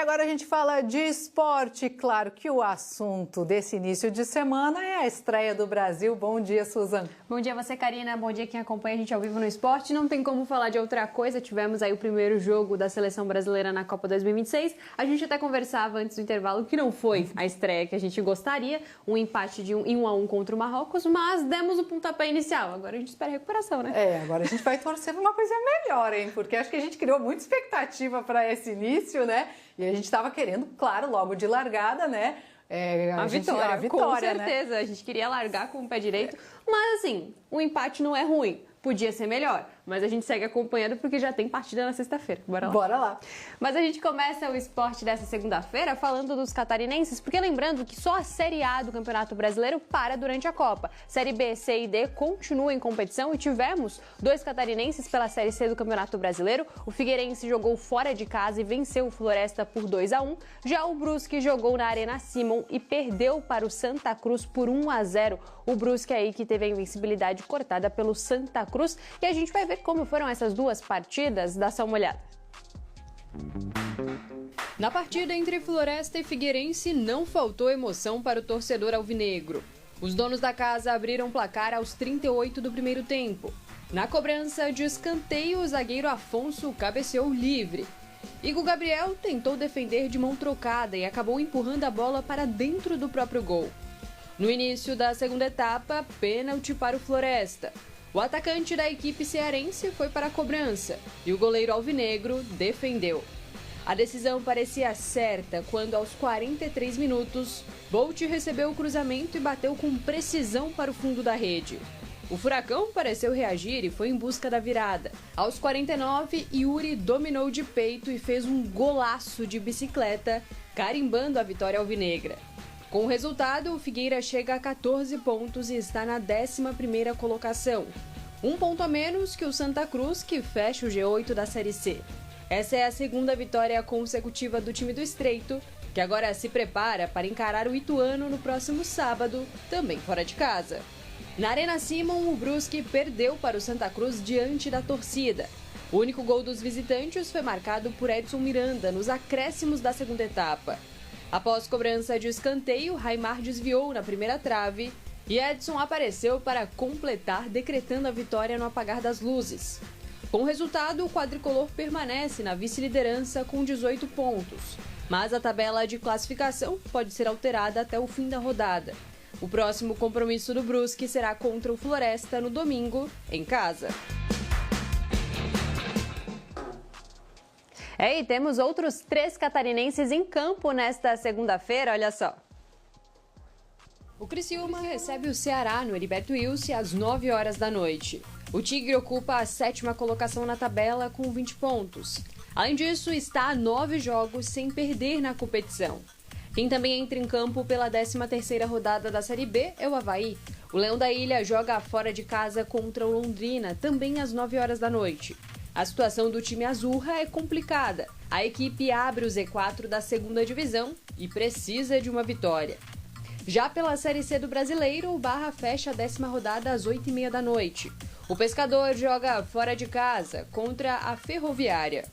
agora a gente fala de esporte. Claro que o assunto desse início de semana é a estreia do Brasil. Bom dia, Suzana. Bom dia a você, Karina. Bom dia quem acompanha a gente ao vivo no esporte. Não tem como falar de outra coisa. Tivemos aí o primeiro jogo da seleção brasileira na Copa 2026. A gente até conversava antes do intervalo que não foi a estreia que a gente gostaria. Um empate de 1-1 contra o Marrocos, mas demos o pontapé inicial. Agora a gente espera a recuperação, né? Agora a gente vai torcer pra uma coisa melhor, hein? Porque acho que a gente criou muita expectativa para esse início, né? E a gente estava querendo, claro, logo de largada, né? A vitória, com certeza. Né? A gente queria largar com o pé direito. Mas, assim, o empate não é ruim. Podia ser melhor, mas a gente segue acompanhando porque já tem partida na sexta-feira. Bora lá. Bora lá. Mas a gente começa o esporte dessa segunda-feira falando dos catarinenses, porque lembrando que só a Série A do Campeonato Brasileiro para durante a Copa. Série B, C e D continuam em competição e tivemos 2 catarinenses pela Série C do Campeonato Brasileiro. O Figueirense jogou fora de casa e venceu o Floresta por 2-1. Já o Brusque jogou na Arena Simon e perdeu para o Santa Cruz por 1-0. O Brusque aí que teve a invencibilidade cortada pelo Santa Cruz. E a gente vai ver como foram essas duas partidas. Dá só uma olhada. Na partida entre Floresta e Figueirense não faltou emoção para o torcedor alvinegro. Os donos da casa abriram placar aos 38 do primeiro tempo. Na cobrança de escanteio, o zagueiro Afonso cabeceou livre. Igor Gabriel tentou defender de mão trocada e acabou empurrando a bola para dentro do próprio gol. No início da segunda etapa, pênalti para o Floresta. O atacante da equipe cearense foi para a cobrança e o goleiro alvinegro defendeu. A decisão parecia certa quando, aos 43 minutos, Bolt recebeu o cruzamento e bateu com precisão para o fundo da rede. O Furacão pareceu reagir e foi em busca da virada. Aos 49, Yuri dominou de peito e fez um golaço de bicicleta, carimbando a vitória alvinegra. Com o resultado, o Figueira chega a 14 pontos e está na 11ª colocação. 1 ponto a menos que o Santa Cruz, que fecha o G8 da Série C. Essa é a segunda vitória consecutiva do time do Estreito, que agora se prepara para encarar o Ituano no próximo sábado, também fora de casa. Na Arena Simon, o Brusque perdeu para o Santa Cruz diante da torcida. O único gol dos visitantes foi marcado por Edson Miranda nos acréscimos da segunda etapa. Após cobrança de escanteio, Raimar desviou na primeira trave e Edson apareceu para completar, decretando a vitória no apagar das luzes. Com o resultado, o quadricolor permanece na vice-liderança com 18 pontos, mas a tabela de classificação pode ser alterada até o fim da rodada. O próximo compromisso do Brusque será contra o Floresta no domingo, em casa. E temos outros 3 catarinenses em campo nesta segunda-feira, olha só. O Criciúma recebe o Ceará no Heriberto Wilson às 9 horas da noite. O Tigre ocupa a 7ª colocação na tabela com 20 pontos. Além disso, está a 9 jogos sem perder na competição. Quem também entra em campo pela 13ª rodada da Série B é o Avaí. O Leão da Ilha joga fora de casa contra o Londrina, também às 9 horas da noite. A situação do time azurra é complicada. A equipe abre o Z4 da 2ª divisão e precisa de uma vitória. Já pela Série C do Brasileiro, o Barra fecha a 10ª rodada às 8h30 da noite. O Pescador joga fora de casa contra a Ferroviária.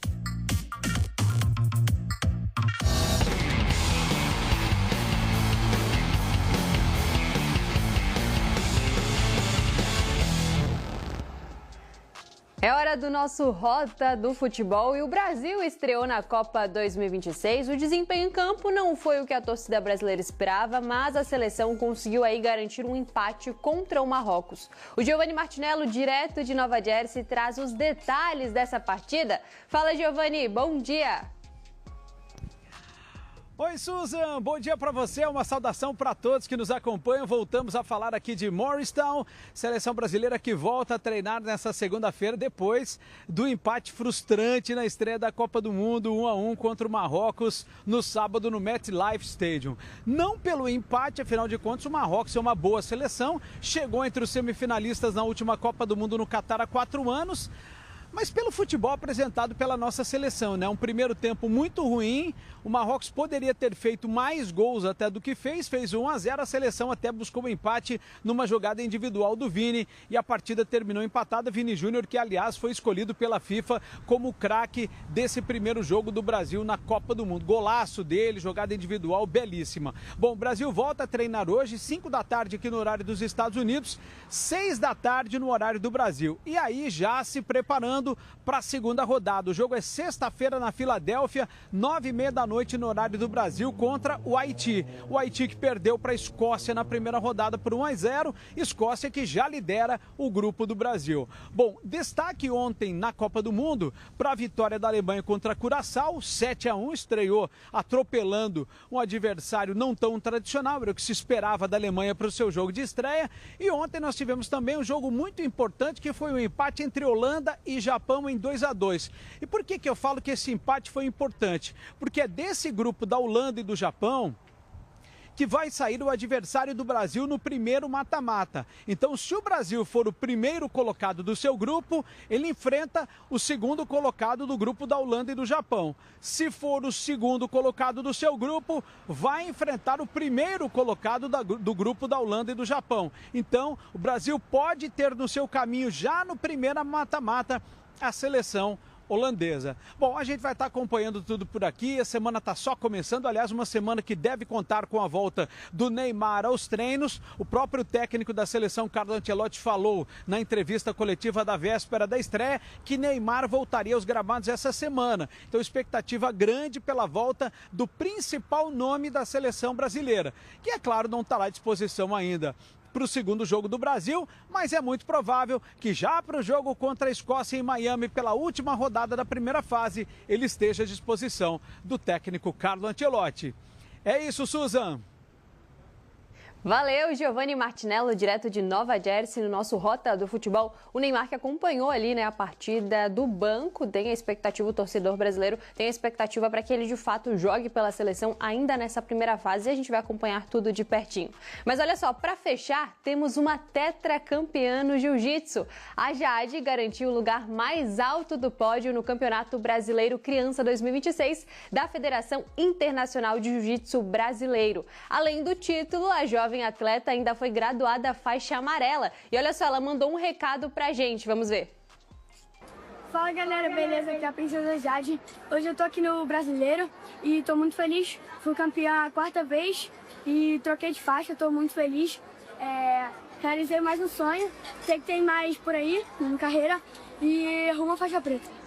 É hora do nosso Rota do Futebol e o Brasil estreou na Copa 2026. O desempenho em campo não foi o que a torcida brasileira esperava, mas a seleção conseguiu aí garantir um empate contra o Marrocos. O Giovanni Martinello, direto de Nova Jersey, traz os detalhes dessa partida. Fala, Giovanni, bom dia! Oi, Susan, bom dia para você, uma saudação para todos que nos acompanham. Voltamos a falar aqui de Morristown, seleção brasileira que volta a treinar nessa segunda-feira depois do empate frustrante na estreia da Copa do Mundo, 1-1 contra o Marrocos no sábado no MetLife Stadium. Não pelo empate, afinal de contas, o Marrocos é uma boa seleção, chegou entre os semifinalistas na última Copa do Mundo no Catar há 4 anos, mas pelo futebol apresentado pela nossa seleção, né? Um primeiro tempo muito ruim, O Marrocos poderia ter feito mais gols até do que fez 1-0. A seleção até buscou um empate numa jogada individual do Vini e a partida terminou empatada. Vini Júnior, que aliás foi escolhido pela FIFA como o craque desse primeiro jogo do Brasil na Copa do Mundo. Golaço dele, jogada individual belíssima. Bom, o Brasil volta a treinar hoje, 5 da tarde aqui no horário dos Estados Unidos, 6 da tarde no horário do Brasil. E aí já se preparando para a segunda rodada. O jogo é sexta-feira na Filadélfia, 9h30 da noite no horário do Brasil, contra o Haiti. O Haiti que perdeu para a Escócia na primeira rodada por 1-0. Escócia que já lidera o grupo do Brasil. Bom, destaque ontem na Copa do Mundo para a vitória da Alemanha contra a Curaçao, 7-1, estreou atropelando um adversário não tão tradicional, era o que se esperava da Alemanha para o seu jogo de estreia. E ontem nós tivemos também um jogo muito importante, que foi um empate entre Holanda e Japão em 2-2. E por que eu falo que esse empate foi importante? Porque é desse grupo da Holanda e do Japão que vai sair o adversário do Brasil no primeiro mata-mata. Então, se o Brasil for o primeiro colocado do seu grupo, ele enfrenta o segundo colocado do grupo da Holanda e do Japão. Se for o segundo colocado do seu grupo, vai enfrentar o primeiro colocado do grupo da Holanda e do Japão. Então, o Brasil pode ter no seu caminho, já no primeiro mata-mata, a seleção holandesa. Bom, a gente vai estar acompanhando tudo por aqui, a semana está só começando, aliás, uma semana que deve contar com a volta do Neymar aos treinos. O próprio técnico da seleção, Carlo Ancelotti, falou na entrevista coletiva da véspera da estreia que Neymar voltaria aos gramados essa semana. Então, expectativa grande pela volta do principal nome da seleção brasileira, que, é claro, não está lá à disposição ainda para o segundo jogo do Brasil, mas é muito provável que já para o jogo contra a Escócia em Miami, pela última rodada da primeira fase, ele esteja à disposição do técnico Carlo Ancelotti. É isso, Susan. Valeu, Giovanni Martinello, direto de Nova Jersey, no nosso Rota do Futebol. O Neymar que acompanhou ali, né, a partida do banco, tem a expectativa, o torcedor brasileiro tem a expectativa para que ele de fato jogue pela seleção ainda nessa primeira fase, e a gente vai acompanhar tudo de pertinho. Mas olha só, para fechar, temos uma tetracampeã no jiu-jitsu. A Jade garantiu o lugar mais alto do pódio no Campeonato Brasileiro Criança 2026 da Federação Internacional de Jiu-Jitsu Brasileiro. Além do título, a jovem atleta ainda foi graduada faixa amarela. E olha só, ela mandou um recado pra gente, vamos ver. Fala galera, beleza? Aqui é a Princesa Jade. Hoje eu tô aqui no Brasileiro e tô muito feliz. Fui campeã a 4ª vez e troquei de faixa, tô muito feliz. Realizei mais um sonho, sei que tem mais por aí na carreira e rumo à faixa preta.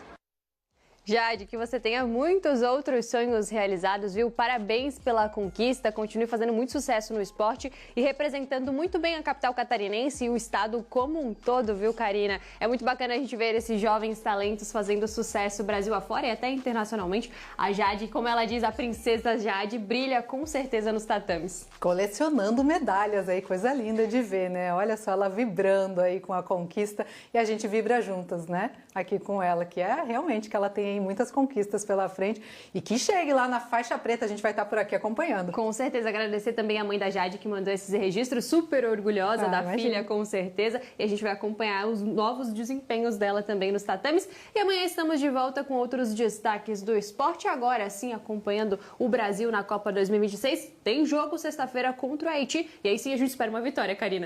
Jade, que você tenha muitos outros sonhos realizados, viu? Parabéns pela conquista, continue fazendo muito sucesso no esporte e representando muito bem a capital catarinense e o estado como um todo, viu, Karina? É muito bacana a gente ver esses jovens talentos fazendo sucesso Brasil afora e até internacionalmente. A Jade, como ela diz, a princesa Jade, brilha com certeza nos tatames. Colecionando medalhas aí, coisa linda de ver, né? Olha só, ela vibrando aí com a conquista e a gente vibra juntas, né? Aqui com ela, que é realmente que ela tem muitas conquistas pela frente e que chegue lá na faixa preta, a gente vai estar por aqui acompanhando. Com certeza, agradecer também a mãe da Jade que mandou esses registros, super orgulhosa da imagina. filha, com certeza, e a gente vai acompanhar os novos desempenhos dela também nos tatames. E amanhã estamos de volta com outros destaques do esporte, agora sim acompanhando o Brasil na Copa 2026. Tem jogo sexta-feira contra o Haiti e aí sim a gente espera uma vitória, Karina.